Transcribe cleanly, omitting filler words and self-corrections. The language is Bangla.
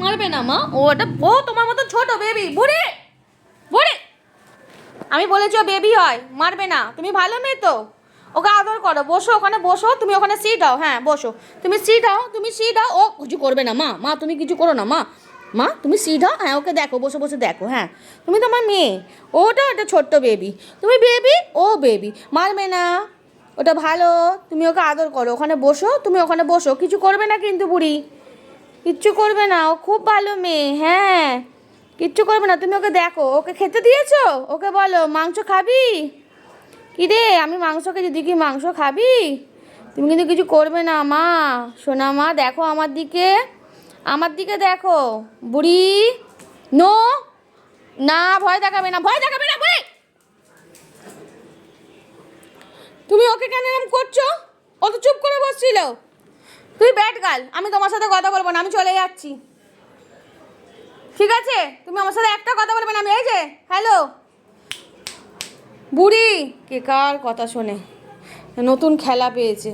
মারবে না মা, ও তোমার মতো ছোট বেবি, বুড়ি বুড়ি। আমি বলেছি ও বেবি হয়, মারবে না। তুমি ভালো মেয়ে তো, ওকে আদর করো। বসো ওখানে, বসো তুমি ওখানে, সিট হও। হ্যাঁ বসো, তুমি সিট হও, তুমি সিট হও। ও কিছু করবে না মা, মা তুমি কিছু করো না মা, মা তুমি সিট হও। হ্যাঁ ওকে দেখো, বসে বসে দেখো। হ্যাঁ তুমি তো আমার মেয়ে, ওটা একটা ছোট্ট বেবি, তুমি বেবি, ও বেবি, মারবে না। ওটা ভালো, তুমি ওকে আদর করো। ওখানে বসো, তুমি ওখানে বসো, কিছু করবে না কিন্তু বুড়ি, কিচ্ছু করবে না। ও খুব ভালো মেয়ে, হ্যাঁ কিচ্ছু করবে না। তুমি ওকে দেখো, ওকে খেতে দিয়েছো? ওকে বলো মাংস খাবি? কি রে, আমি মাংস খেয়েছি, তুই কি মাংস খাবি? তুমি কিন্তু কিছু করবে না মা, সোনা মা। দেখো আমার দিকে, আমার দিকে দেখো বুড়ি। নো, না ভয় দেখাবে না, ভয় দেখাবে না বুড়ি। তুমি ওকে কেন এরকম করছো? ও তো চুপ করে বসছিল। তুই ব্যাড গার্ল, আমি তোমার সাথে কথা বলবো না, আমি চলে যাচ্ছি। ঠিক আছে, তুমি আমার সাথে একটা কথা বলবে না। আমি এই যে হ্যালো বুড়ি, কে কার কথা শোনে, নতুন খেলা পেয়েছে।